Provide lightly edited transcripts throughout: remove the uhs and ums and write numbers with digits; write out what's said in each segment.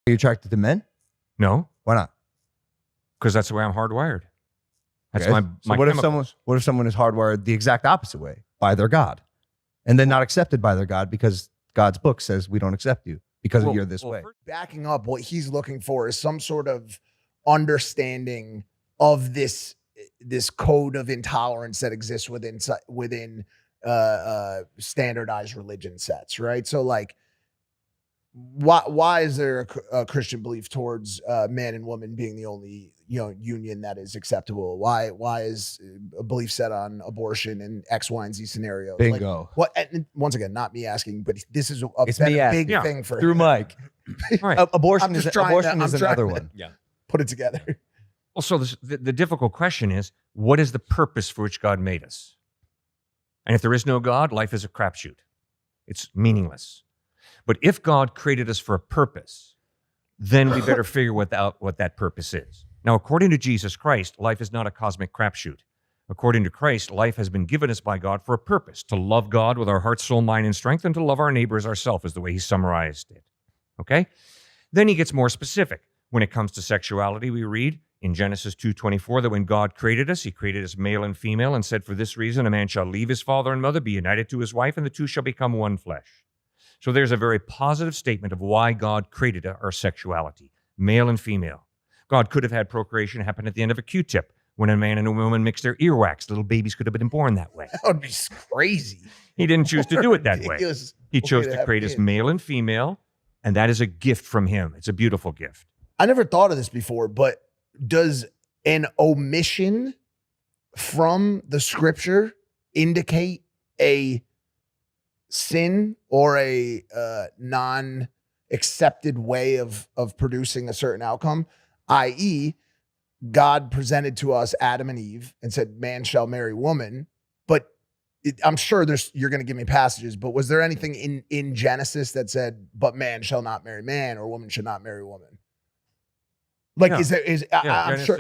Are you attracted to men? No, Why not? because that's the way I'm hardwired. That's Okay. my So what chemicals. if someone is hardwired the exact opposite way, by their God, and then not accepted by their God because God's book says we don't accept you because Well- you're this well, way? Backing up, what he's looking for is some sort of understanding of this code of intolerance that exists within standardized religion sets, right? So like, why is there a Christian belief towards man and woman being the only union that is acceptable? Why is a belief set on abortion and X, Y, and Z scenarios? Bingo. Like, what? And once again, not me asking, but this is It's me a asking. big thing for Through Mike. Right. Abortion I'm is just trying to- I'm another trying to- one. Yeah. put it together. Well, so the difficult question is, what is the purpose for which God made us? And if there is no God, life is a crapshoot. It's meaningless. But if God created us for a purpose, then we better figure what that purpose is. Now, according to Jesus Christ, life is not a cosmic crapshoot. According to Christ, life has been given us by God for a purpose, to love God with our heart, soul, mind, and strength, and to love our neighbor as ourselves, is the way he summarized it. Okay? Then he gets more specific. When it comes to sexuality, we read in Genesis 2:24 that when God created us, he created us male and female and said, for this reason, a man shall leave his father and mother, be united to his wife, and the two shall become one flesh. So there's a very positive statement of why God created our sexuality, male and female. God could have had procreation happen at the end of a Q-tip. When a man and a woman mix their earwax, little babies could have been born that way. That would be crazy. He didn't choose to do it that way. Ridiculous He way chose to to have create us kids. male and female, and that is a gift from him. It's a beautiful gift. I never thought of this before, but does an omission from the scripture indicate a sin or a non-accepted way of producing a certain outcome? I.e., God presented to us Adam and Eve and said, man shall marry woman. But I'm sure you're going to give me passages, but was there anything in Genesis that said, but man shall not marry man or woman should not marry woman? Like, No. I'm sure.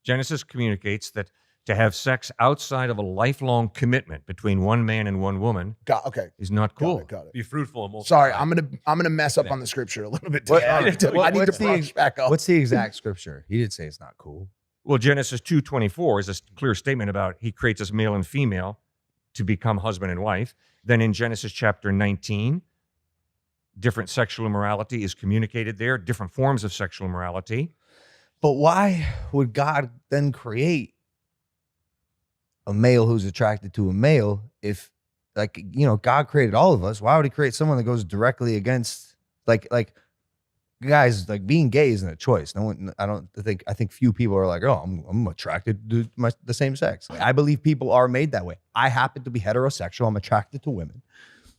Genesis communicates that to have sex outside of a lifelong commitment between one man and one woman Okay. is not cool. Got it. Be fruitful and multiply. Sorry, I'm gonna mess up on the scripture a little bit. What- today. I need to what's the brush back up. What's the exact scripture? He did say it's not cool. Well, Genesis 2:24 is a clear statement about he creates us male and female to become husband and wife. Then in Genesis chapter 19, different sexual immorality is communicated there, different forms of sexual immorality. But why would God then create a male who's attracted to a male if, like, God created all of us? Why would he create someone that goes directly against, like guys, like being gay isn't a choice. No one, I think few people are like, oh, I'm attracted to the same sex. Like, I believe people are made that way. I happen to be heterosexual. I'm attracted to women,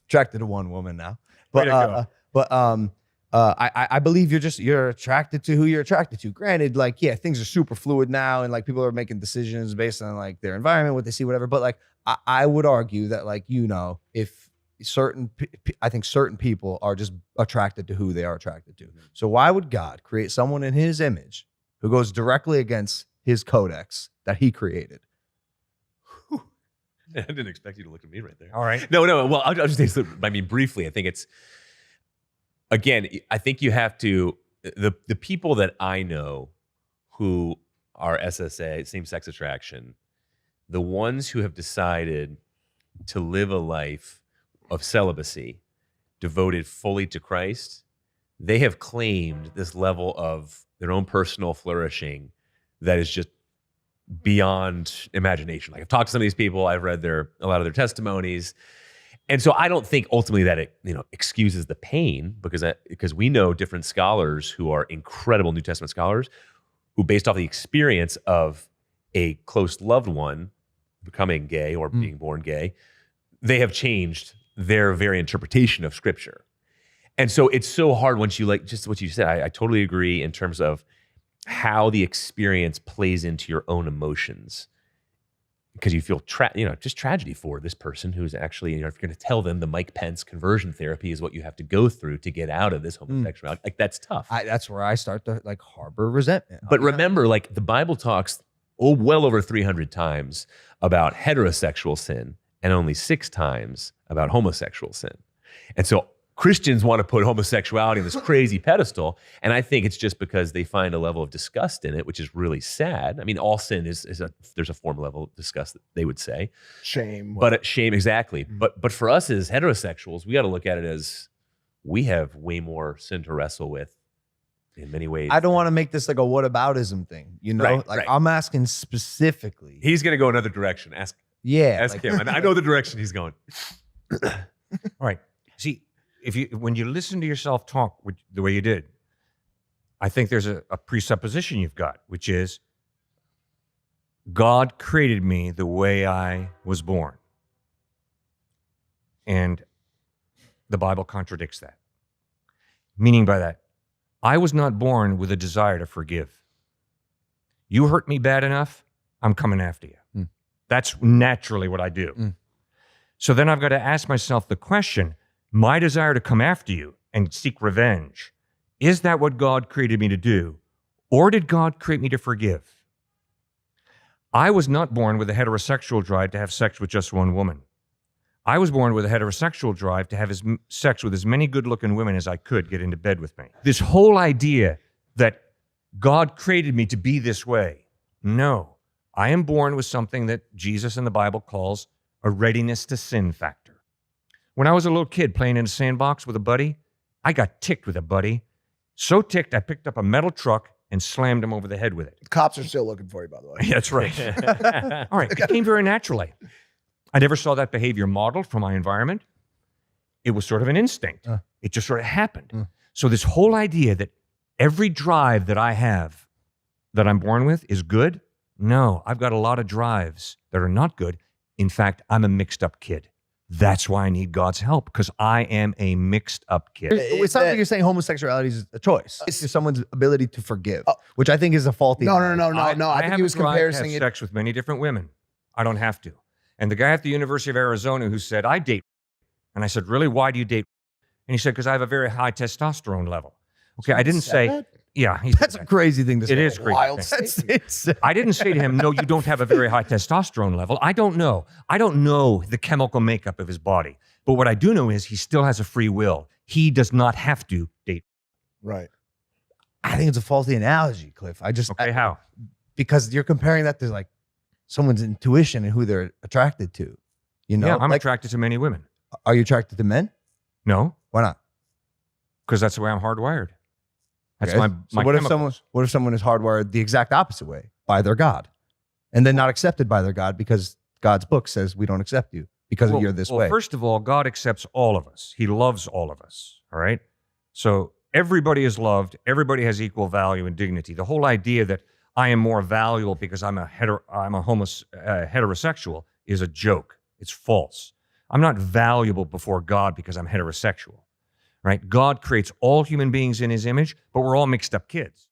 attracted to one woman now. Way to go. I believe you're attracted to who you're attracted to. Granted, like, yeah, things are super fluid now, and like people are making decisions based on like their environment, what they see, whatever. But like, I would argue that, like, if I think certain people are just attracted to who they are attracted to. So why would God create someone in his image who goes directly against his codex that he created? I didn't expect you to look at me right there. All right. No. Well, I'll just say, briefly, I think it's, again, I think you have to, the people that I know who are SSA, same-sex attraction, the ones who have decided to live a life of celibacy, devoted fully to Christ, they have claimed this level of their own personal flourishing that is just beyond imagination. Like, I've talked to some of these people, I've read a lot of their testimonies. And so I don't think ultimately that it excuses the pain, because we know different scholars who are incredible New Testament scholars who, based off the experience of a close loved one becoming gay or being born gay, they have changed their very interpretation of Scripture. And so it's so hard once you, like, just what you said, I totally agree in terms of how the experience plays into your own emotions. Because you feel just tragedy for this person who's actually, if you're going to tell them the Mike Pence conversion therapy is what you have to go through to get out of this homosexuality, like, that's tough. That's where I start to like harbor resentment. But remember, like, the Bible talks well over 300 times about heterosexual sin and only 6 times about homosexual sin. And so Christians want to put homosexuality on this crazy pedestal. And I think it's just because they find a level of disgust in it, which is really sad. I mean, all sin there's a form level of disgust that they would say. Shame. But shame, exactly. But for us as heterosexuals, we got to look at it as we have way more sin to wrestle with in many ways. I don't want to make this like a whataboutism thing, you know? Right, like right. I'm asking specifically. He's going to go another direction. Ask like, him. I know the direction he's going. All right. See, when you listen to yourself talk the way you did, I think there's a presupposition you've got, which is God created me the way I was born. And the Bible contradicts that. Meaning by that, I was not born with a desire to forgive. You hurt me bad enough, I'm coming after you. That's naturally what I do. So then I've got to ask myself the question, my desire to come after you and seek revenge, is that what God created me to do? Or did God create me to forgive? I was not born with a heterosexual drive to have sex with just one woman. I was born with a heterosexual drive to have sex with as many good-looking women as I could get into bed with me. This whole idea that God created me to be this way, no. I am born with something that Jesus in the Bible calls a readiness to sin factor. When I was a little kid playing in a sandbox with a buddy, I got ticked with a buddy. So ticked, I picked up a metal truck and slammed him over the head with it. Cops are still looking for you, by the way. Yeah, that's right. All right, it came very naturally. I never saw that behavior modeled from my environment. It was sort of an instinct. It just sort of happened. So this whole idea that every drive that I have that I'm born with is good, no, I've got a lot of drives that are not good. In fact, I'm a mixed up kid. That's why I need God's help, because I am a mixed up kid. It sounds like you're saying homosexuality is a choice. It's someone's ability to forgive, which I think is a faulty. No. I think he was comparing have it. sex with many different women. I don't have to. And the guy at the University of Arizona who said, I date. And I said, really, why do you date? And he said, because I have a very high testosterone level. Okay, I didn't say, that? yeah. That's a crazy thing to say. It is crazy. Wild That's statement. insane. I didn't say to him, no, you don't have a very high testosterone level. I don't know. I don't know the chemical makeup of his body. But what I do know is he still has a free will. He does not have to date. Right. I think it's a faulty analogy, Cliff. Okay, how? Because you're comparing that to like someone's intuition and who they're attracted to. You know, Yeah, I'm like, attracted to many women. Are you attracted to men? No, Why not? because that's the way I'm hardwired. That's Okay. my So what if chemicals. what if someone is hardwired the exact opposite way by their God, and then not accepted by their God because God's book says we don't accept you because you're this way? First of all, God accepts all of us. He loves all of us. All right. So everybody is loved. Everybody has equal value and dignity. The whole idea that I am more valuable because I'm a heterosexual is a joke. It's false. I'm not valuable before God because I'm heterosexual. Right? God creates all human beings in his image, but we're all mixed up kids.